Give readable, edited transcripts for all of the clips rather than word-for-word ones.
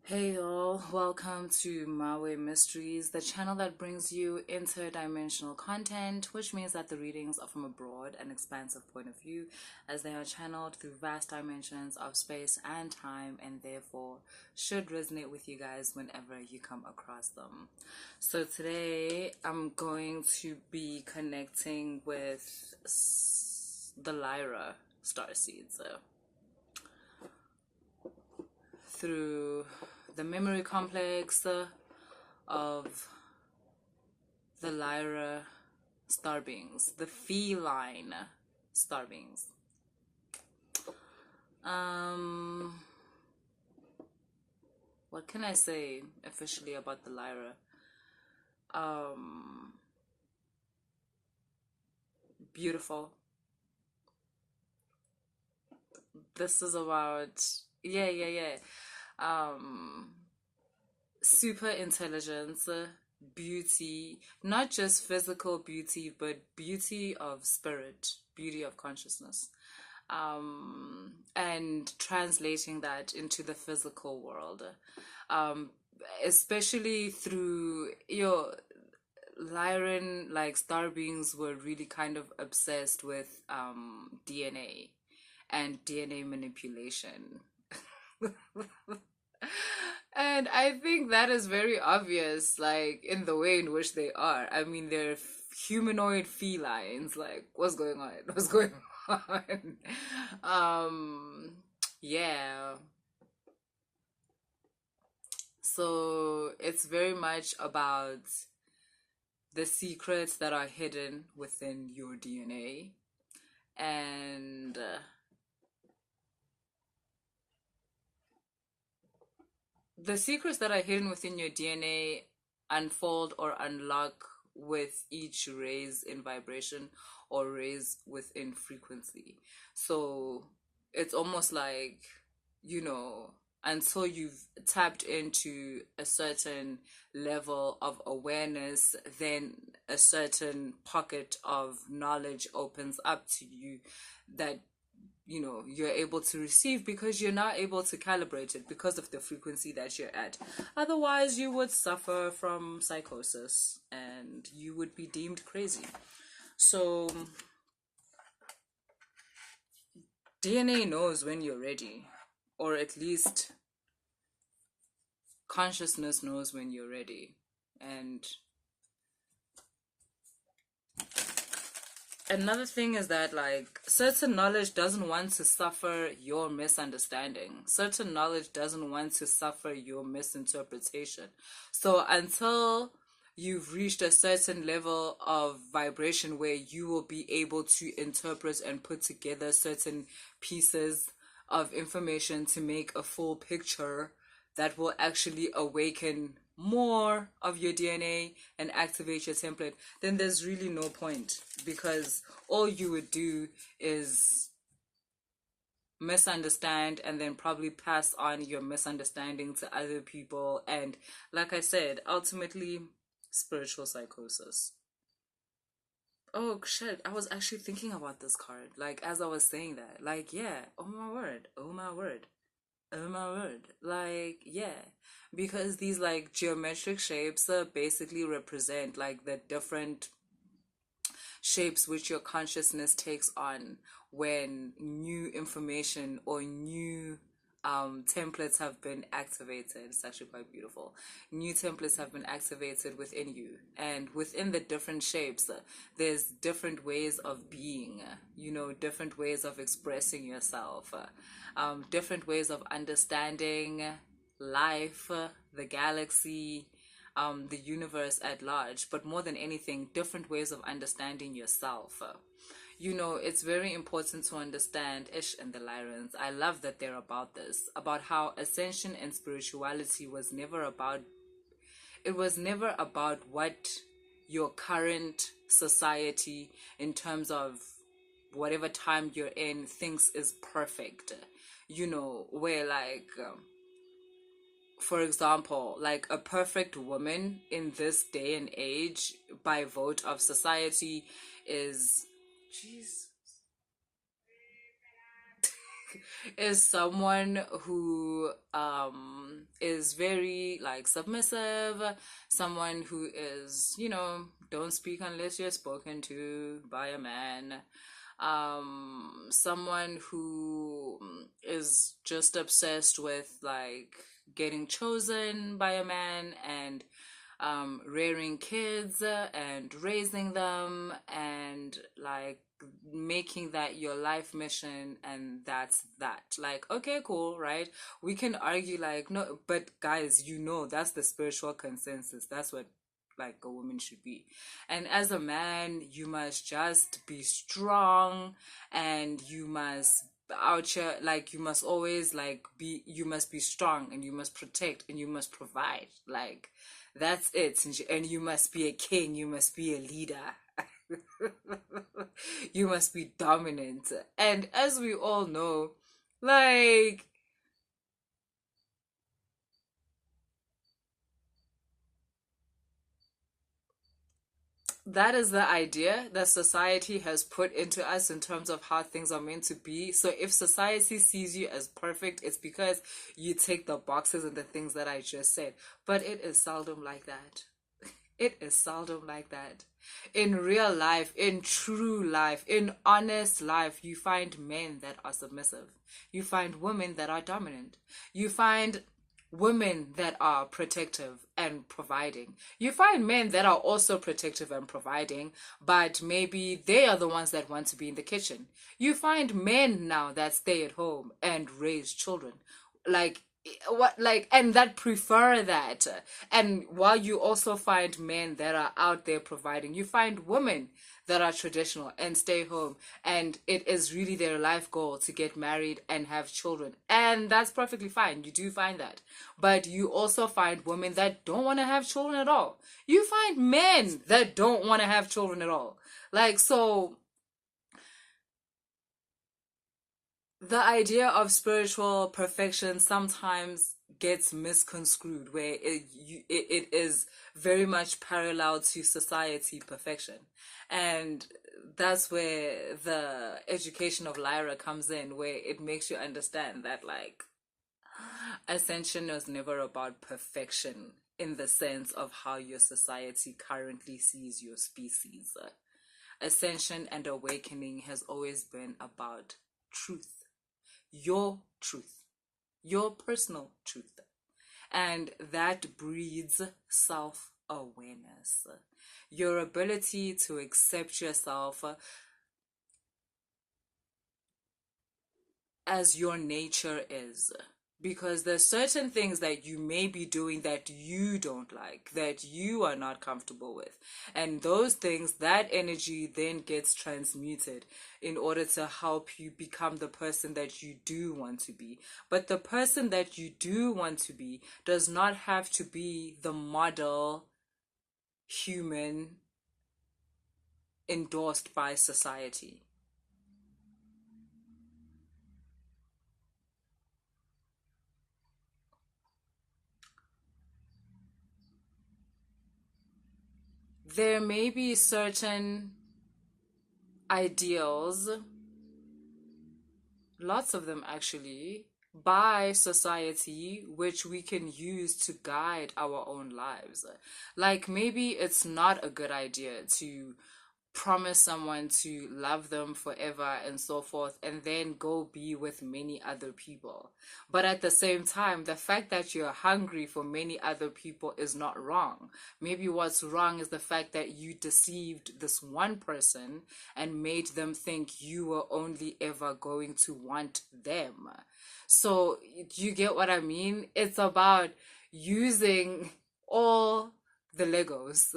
Hey y'all, welcome to My Way Mysteries, the channel that brings you interdimensional content, which means that the readings are from a broad and expansive point of view as they are channeled through vast dimensions of space and time and therefore should resonate with you guys whenever you come across them. So today I'm going to be connecting with the Lyra Starseeds through the memory complex of the Lyra star beings, the feline star beings. What can I say officially about the Lyra? Beautiful. This is about yeah. Super intelligence, beauty, not just physical beauty, but beauty of spirit, beauty of consciousness, and translating that into the physical world, especially through your Lyran, like star beings were really kind of obsessed with DNA and DNA manipulation. And I think that is very obvious, like in the way in which they are. I mean, they're humanoid felines. Like, what's going on? What's going on? Yeah. So it's very much about the secrets that are hidden within your DNA and the secrets that are hidden within your DNA unfold or unlock with each raise in vibration or raise within frequency. So it's almost like, until you've tapped into a certain level of awareness, then a certain pocket of knowledge opens up to you that you're able to receive because you're not able to calibrate it because of the frequency that you're at. Otherwise you would suffer from psychosis and you would be deemed crazy. So DNA knows when you're ready, or at least consciousness knows when you're ready. And another thing is that, like, certain knowledge doesn't want to suffer your misunderstanding. Certain knowledge doesn't want to suffer your misinterpretation. So until you've reached a certain level of vibration where you will be able to interpret and put together certain pieces of information to make a full picture that will actually awaken more of your DNA and activate your template, then there's really no point, because all you would do is misunderstand and then probably pass on your misunderstanding to other people. And like I said, ultimately, spiritual psychosis. Oh shit, I was actually thinking about this card, like as I was saying that. Like, yeah, oh my word, oh my word. Oh my word. Like, yeah. Because these like geometric shapes basically represent like the different shapes which your consciousness takes on when new information or new templates have been activated. It's actually quite beautiful. New templates have been activated within you, and within the different shapes, there's different ways of being, different ways of expressing yourself, different ways of understanding life, the galaxy, the universe at large, but more than anything, different ways of understanding yourself. It's very important to understand Ish and the Lyrans. I love that they're about this, about how ascension and spirituality was never about, it was never about what your current society, in terms of whatever time you're in, thinks is perfect. Where like, for example, like a perfect woman in this day and age by vote of society is, jeez, is someone who is very like submissive, someone who is, don't speak unless you're spoken to by a man. Someone who is just obsessed with like getting chosen by a man and rearing kids and raising them and like making that your life mission, and that's that. Like, okay, cool, right? We can argue like, no, but guys, that's the spiritual consensus. That's what like a woman should be. And as a man, you must just be strong, and you must out here, like, you must always like you must be strong, and you must protect, and you must provide. Like, that's it. And you must be a king, you must be a leader. You must be dominant. And as we all know, like, that is the idea that society has put into us in terms of how things are meant to be. So if society sees you as perfect, it's because you tick the boxes and the things that I just said. But it is seldom like that. It is seldom like that. In real life, in true life, in honest life, you find men that are submissive. You find women that are dominant. You find women that are protective and providing. You find men that are also protective and providing, but maybe they are the ones that want to be in the kitchen. You find men now that stay at home and raise children. Like, what, like, and that prefer that. And while you also find men that are out there providing, you find women that are traditional and stay home, and it is really their life goal to get married and have children, and that's perfectly fine. You do find that. But you also find women that don't want to have children at all. You find men that don't want to have children at all. Like, so the idea of spiritual perfection sometimes gets misconstrued, where it is very much parallel to society perfection. And that's where the education of Lyra comes in, where it makes you understand that like ascension was never about perfection in the sense of how your society currently sees your species. Ascension and awakening has always been about truth, your personal truth. And that breeds self awareness, your ability to accept yourself as your nature is. Because there's certain things that you may be doing that you don't like, that you are not comfortable with. And those things, that energy then gets transmuted in order to help you become the person that you do want to be. But the person that you do want to be does not have to be the model human endorsed by society. There may be certain ideals, lots of them actually, by society, which we can use to guide our own lives. Like, maybe it's not a good idea to promise someone to love them forever and so forth, and then go be with many other people. But at the same time, the fact that you're hungry for many other people is not wrong. Maybe what's wrong is the fact that you deceived this one person and made them think you were only ever going to want them. So you get what I mean? It's about using all the Legos,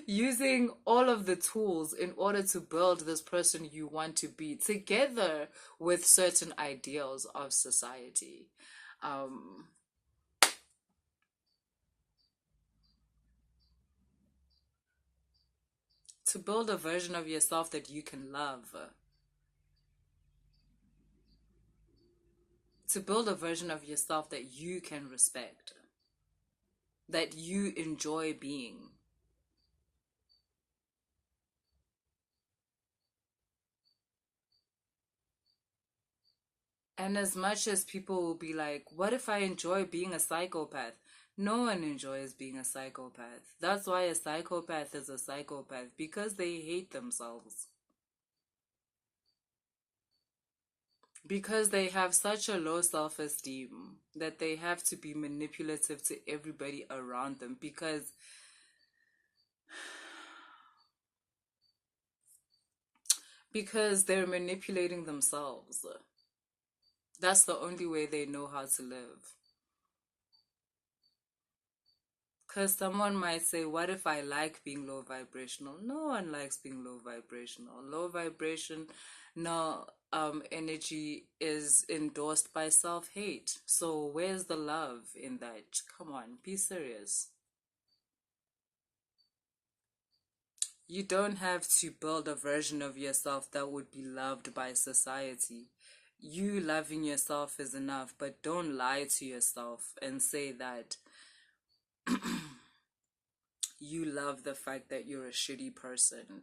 using all of the tools in order to build this person you want to be, together with certain ideals of society. Um, to build a version of yourself that you can love, to build a version of yourself that you can respect, that you enjoy being. And as much as people will be like, what if I enjoy being a psychopath? No one enjoys being a psychopath. That's why a psychopath is a psychopath, because they hate themselves. Because they have such a low self-esteem that they have to be manipulative to everybody around them, because they're manipulating themselves. That's the only way they know how to live. Because someone might say, what if I like being low vibrational? No one likes being low vibrational. Low vibration, no, energy is endorsed by self-hate. So where's the love in that? Come on, be serious. You don't have to build a version of yourself that would be loved by society. You loving yourself is enough, but don't lie to yourself and say that you love the fact that you're a shitty person.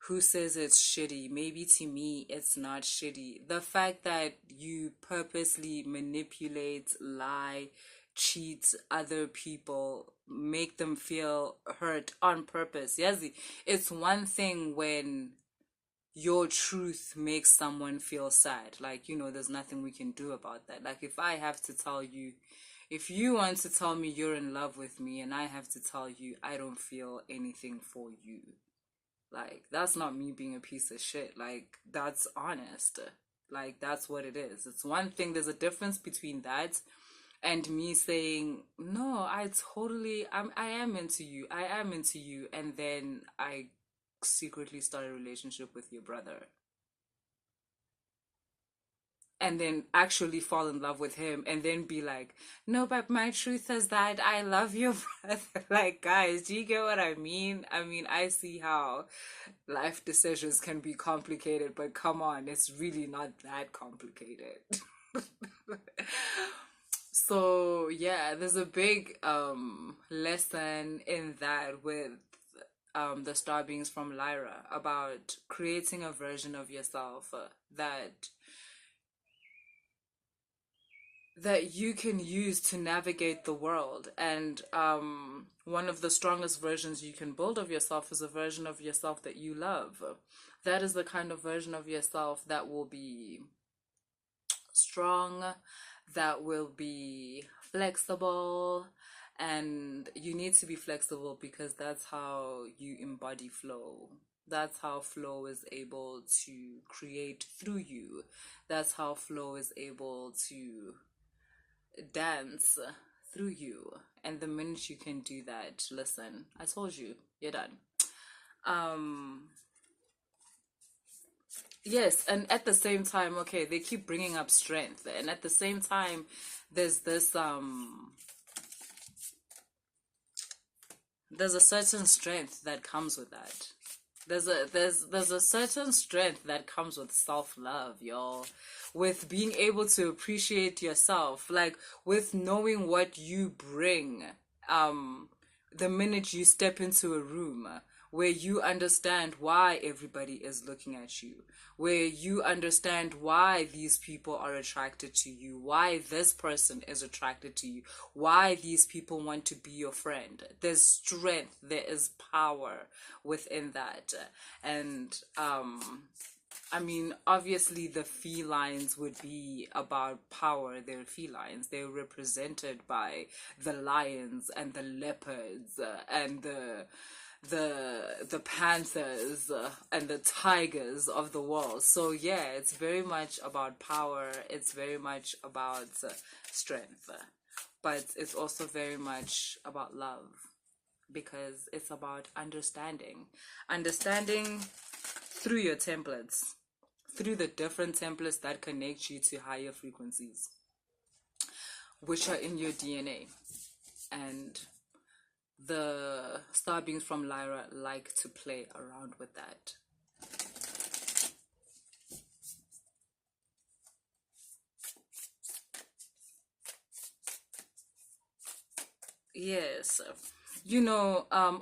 Who says it's shitty? Maybe to me it's not shitty. The fact that you purposely manipulate, lie, cheat other people, make them feel hurt on purpose. Yes, it's one thing when your truth makes someone feel sad. Like, there's nothing we can do about that. Like, if I have to tell you, if you want to tell me you're in love with me and I have to tell you I don't feel anything for you, like, that's not me being a piece of shit. Like, that's honest. Like, that's what it is. It's one thing, there's a difference between that and me saying, no, I am into you. I am into you. And then I secretly start a relationship with your brother. And then actually fall in love with him and then be like, no, but my truth is that I love your brother. Like, guys, do you get what I mean? I mean, I see how life decisions can be complicated, but come on, it's really not that complicated. So yeah, there's a big lesson in that with the star beings from Lyra about creating a version of yourself that you can use to navigate the world. And one of the strongest versions you can build of yourself is a version of yourself that you love. That is the kind of version of yourself that will be strong, that will be flexible. And you need to be flexible because that's how you embody flow. That's how flow is able to create through you. That's how flow is able to dance through you. And the minute you can do that, listen, I told you, you're done. Yes, and at the same time, okay, they keep bringing up strength, and at the same time there's this there's a certain strength that comes with that. There's a certain strength that comes with self-love, y'all. With being able to appreciate yourself, like with knowing what you bring. The minute you step into a room where you understand why everybody is looking at you, where you understand why these people are attracted to you, why this person is attracted to you, why these people want to be your friend. There's strength, there is power within that. And I mean, obviously the felines would be about power. They're felines. They're represented by the lions and the leopards and the panthers and the tigers of the world. So yeah, it's very much about power. It's very much about strength, but it's also very much about love, because it's about understanding through your templates, through the different templates that connect you to higher frequencies, which are in your DNA. And the star beings from Lyra like to play around with that. Yes.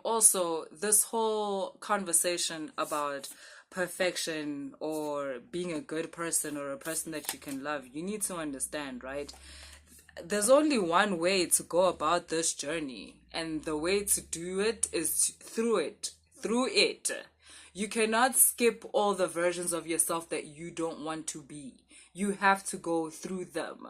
Also, this whole conversation about perfection or being a good person or a person that you can love, you need to understand, right? There's only one way to go about this journey, and the way to do it is through it. Through it. You cannot skip all the versions of yourself that you don't want to be. You have to go through them.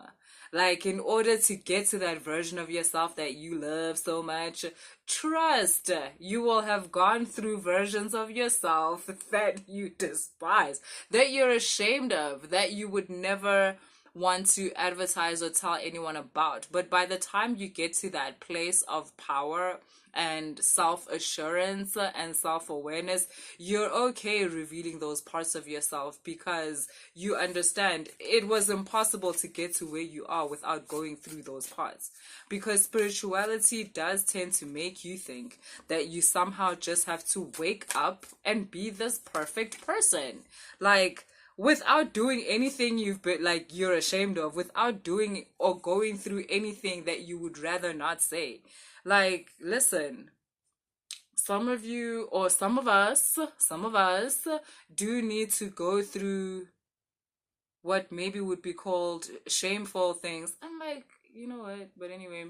Like, in order to get to that version of yourself that you love so much, trust you will have gone through versions of yourself that you despise, that you're ashamed of, that you would never want to advertise or tell anyone about. But by the time you get to that place of power and self-assurance and self-awareness, you're okay revealing those parts of yourself, because you understand it was impossible to get to where you are without going through those parts. Because spirituality does tend to make you think that you somehow just have to wake up and be this perfect person, like, without doing anything you've been, like, you're ashamed of, without doing or going through anything that you would rather not say. Like, listen, some of you, or some of us do need to go through what maybe would be called shameful things. I'm like, you know what? But anyway,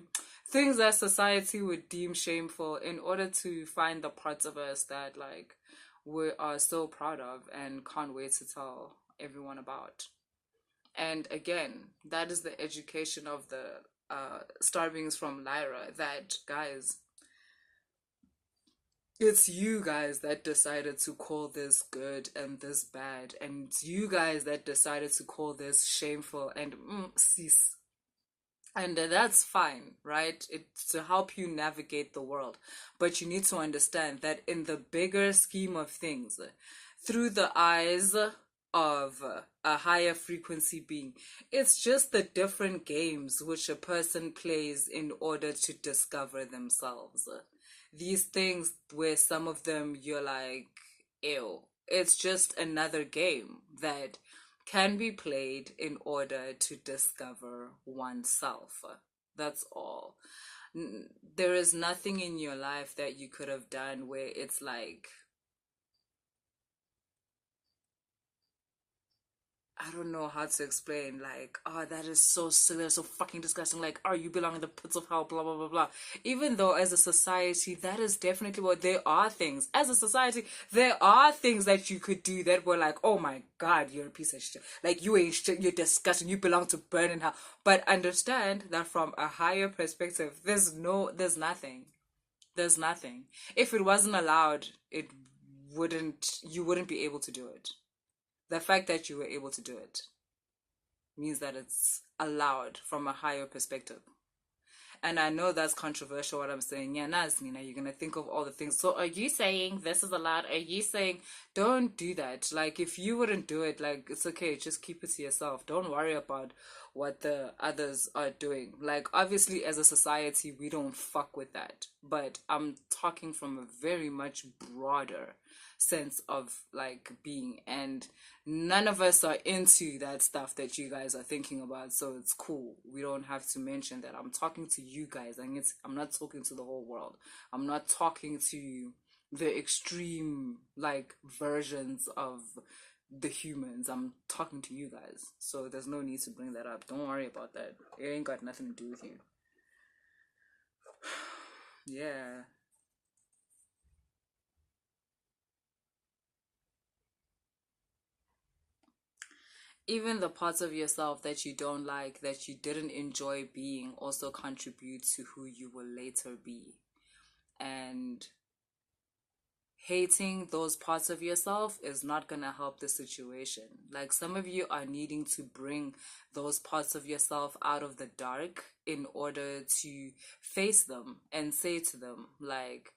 things that society would deem shameful, in order to find the parts of us that, like, we are so proud of and can't wait to tell everyone about. And again, that is the education of the Starbeings from Lyra, that, guys, it's you guys that decided to call this good and this bad, and it's you guys that decided to call this shameful and sis. And that's fine, right? It's to help you navigate the world. But you need to understand that in the bigger scheme of things, through the eyes of a higher frequency being, it's just the different games which a person plays in order to discover themselves. These things where some of them you're like, ew, it's just another game that can be played in order to discover oneself. That's all. There is nothing in your life that you could have done where it's like, I don't know how to explain, like, oh, that is so silly, so fucking disgusting, like, oh, you belong in the pits of hell, blah, blah, blah, blah. Even though as a society, that is definitely what, there are things, as a society, there are things that you could do that were like, oh my God, you're a piece of shit. Like, you ain't shit, you're disgusting, you belong to burn in hell. But understand that from a higher perspective, there's nothing. There's nothing. If it wasn't allowed, you wouldn't be able to do it. The fact that you were able to do it means that it's allowed from a higher perspective. And I know that's controversial what I'm saying. Yeah, Nina, you're gonna think of all the things. So are you saying this is allowed? Are you saying don't do that? Like, if you wouldn't do it, like, it's okay, just keep it to yourself. Don't worry about what the others are doing. Like, obviously as a society we don't fuck with that. But I'm talking from a very much broader sense of, like, being, and none of us are into that stuff that you guys are thinking about, so it's cool. We don't have to mention that. I'm talking to you guys, and I'm not talking to the whole world. I'm not talking to the extreme, like, versions of the humans. I'm talking to you guys, so there's no need to bring that up. Don't worry about that. It ain't got nothing to do with you. Yeah. Even the parts of yourself that you don't like, that you didn't enjoy being, also contribute to who you will later be. And hating those parts of yourself is not going to help the situation. Like, some of you are needing to bring those parts of yourself out of the dark in order to face them and say to them, like,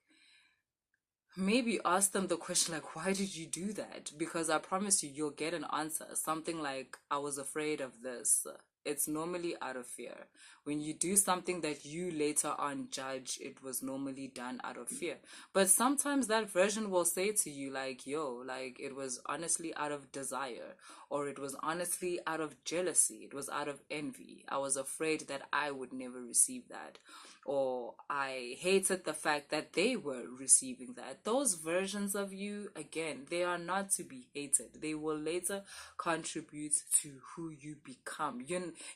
maybe ask them the question, like, why did you do that? Because I promise you, you'll get an answer. Something like, I was afraid of this. it's normally out of fear. When you do something that you later on judge, it was normally done out of fear. But sometimes that version will say to you, like, yo, like, it was honestly out of desire, or it was honestly out of jealousy, it was out of envy. I was afraid that I would never receive that, or I hated the fact that they were receiving that. Those versions of you, again, they are not to be hated. They will later contribute to who you become.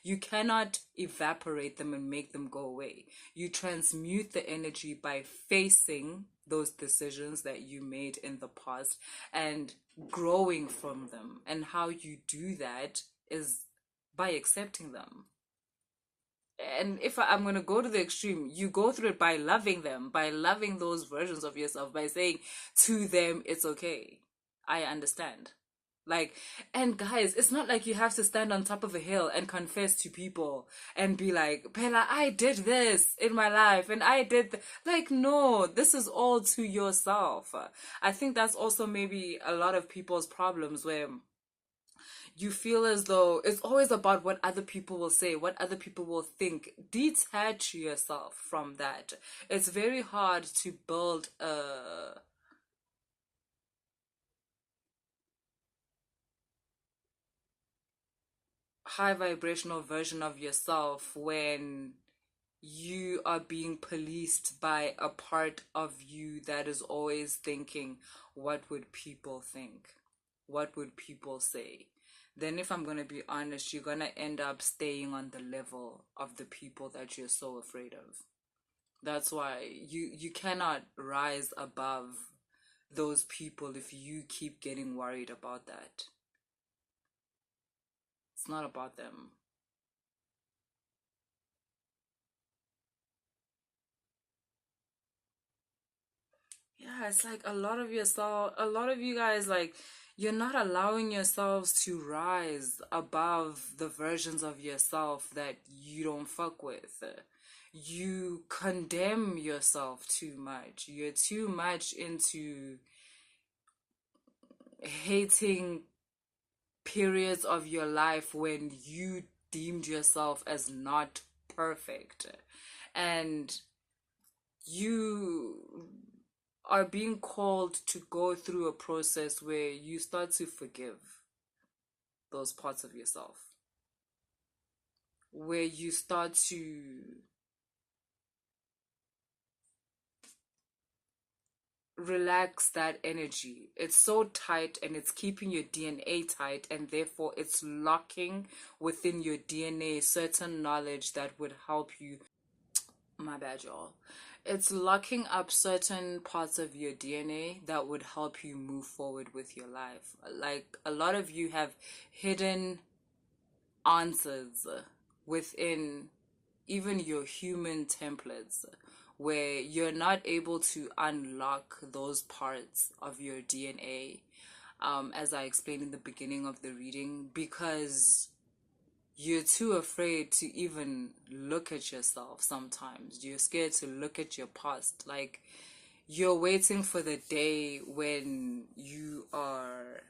You cannot evaporate them and make them go away. You transmute the energy by facing those decisions that you made in the past and growing from them. And how you do that is by accepting them. And if I'm going to go to the extreme, you go through it by loving them, by loving those versions of yourself, by saying to them, it's okay. I understand. Like, and guys, it's not like you have to stand on top of a hill and confess to people and be like, Bella, I did this in my life and I did like, no, this is all to yourself. I think that's also maybe a lot of people's problems, where you feel as though it's always about what other people will say, what other people will think. Detach yourself from that. It's very hard to build a high vibrational version of yourself when you are being policed by a part of you that is always thinking, what would people think? What would people say? Then if I'm going to be honest, you're going to end up staying on the level of the people that you're so afraid of. That's why you cannot rise above those people if you keep getting worried about that. It's not about them. Yeah, it's like a lot of you guys, like, you're not allowing yourselves to rise above the versions of yourself that you don't fuck with. You condemn yourself too much. You're too much into hating periods of your life when you deemed yourself as not perfect. And you are being called to go through a process where you start to forgive those parts of yourself, where you start to relax that energy. It's so tight and it's keeping your DNA tight, and therefore it's locking within your DNA certain knowledge that would help you. My bad, y'all. It's locking up certain parts of your DNA that would help you move forward with your life. Like, a lot of you have hidden answers within even your human templates, where you're not able to unlock those parts of your DNA, as I explained in the beginning of the reading, because you're too afraid to even look at yourself sometimes. You're scared to look at your past. Like, you're waiting for the day when you are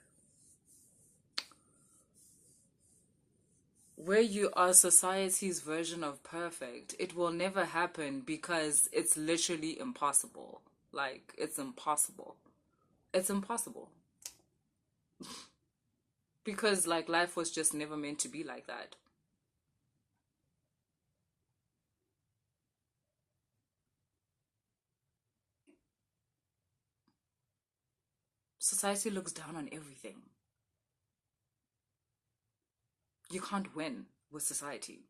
where you are society's version of perfect. It will never happen because it's literally impossible. Like, it's impossible. It's impossible. Because, like, life was just never meant to be like that. Society looks down on everything. You can't win with society.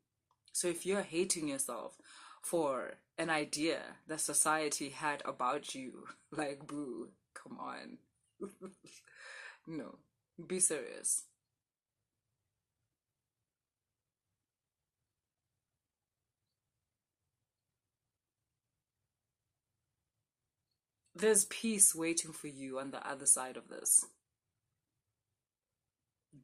So if you're hating yourself for an idea that society had about you, like, boo, come on. No, be serious. There's peace waiting for you on the other side of this.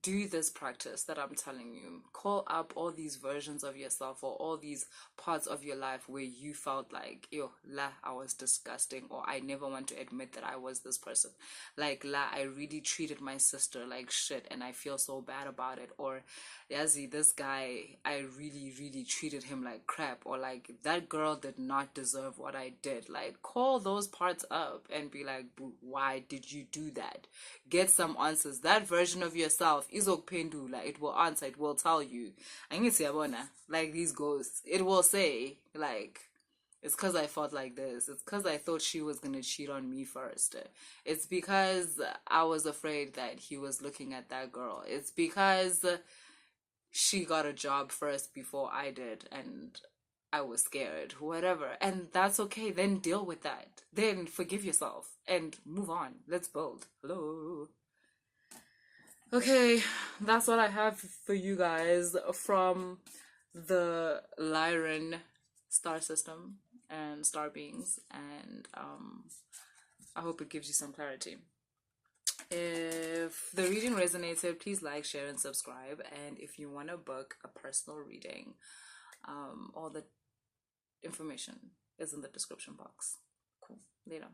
do this practice that I'm telling you. Call up all these versions of yourself, or all these parts of your life where you felt like, yo, la, I was disgusting, or I never want to admit that I was this person. Like, la, I really treated my sister like shit and I feel so bad about it. Or, Yazi, this guy, I really, really treated him like crap. Or like, that girl did not deserve what I did. Like, call those parts up and be like, why did you do that? Get some answers. That version of yourself, izokuphendula, it will answer, it will tell you. Like these ghosts, it will say, like, it's because I felt like this. It's because I thought she was going to cheat on me first. It's because I was afraid that he was looking at that girl. It's because she got a job first before I did, and I was scared, whatever. And that's okay. Then deal with that. Then forgive yourself and move on. Let's build. Hello. Okay, that's what I have for you guys from the LYRAN star system and star beings, and I hope it gives you some clarity. If the reading resonated, please like, share, and subscribe. And if you want to book a personal reading, all the information is in the description box. Cool. Later.